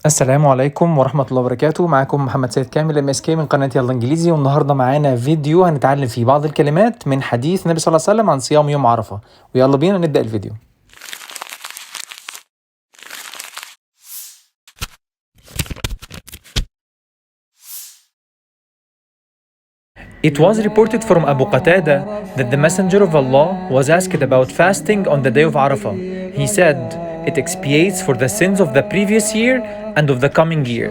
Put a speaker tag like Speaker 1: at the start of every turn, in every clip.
Speaker 1: السلام عليكم ورحمة الله وبركاته. معاكم محمد سيد كامل MSK من قناة يلا انجليزي، والنهارده معانا فيديو هنتعلم فيه بعض الكلمات من حديث النبي صلى الله عليه وسلم عن صيام يوم عرفة. ويلا بينا نبدأ الفيديو. It was reported from Abu Qatada that the Messenger of Allah was asked about fasting on the day of Arafah. He said, it expiates for the sins of the previous year and of the coming year.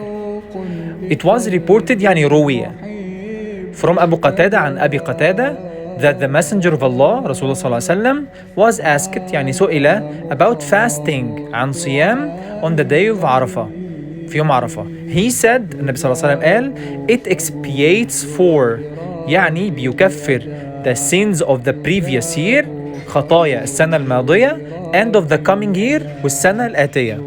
Speaker 1: It was reported يعني روية from Abu Qatada عن أبي قتادة that the Messenger of Allah رسول الله صلى الله عليه وسلم was asked يعني سئل about fasting عن صيام on the day of عرفة في يوم عرفة. He said النبي صلى الله عليه وسلم قال it expiates for يعني بيكفر the sins of the previous year خطايا السنة الماضية and of the coming year والسنة الآتية.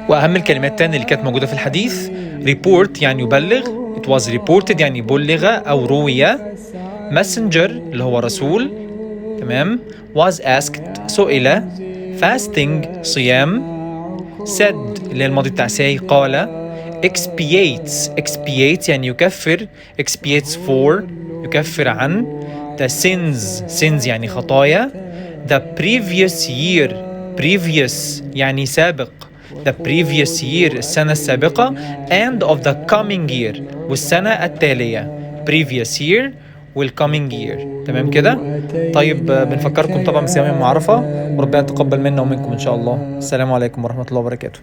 Speaker 1: وأهم الكلمات تاني اللي كانت موجودة في الحديث report يعني يبلغ it was reported يعني بلغ أو روي messenger اللي هو رسول تمام was asked سئل fasting صيام said اللي هي الماضي بتاع say قال expiates يعني يكفر expiates for يكفر عن the sins يعني خطايا the previous year previous يعني سابق the previous year السنة السابقة and of the coming year والسنة التالية previous year والcoming year. تمام كده؟ طيب بنفكركم طبعا بصيام يوم عرفة، وربنا يتقبل منا ومنكم إن شاء الله. السلام عليكم ورحمة الله وبركاته.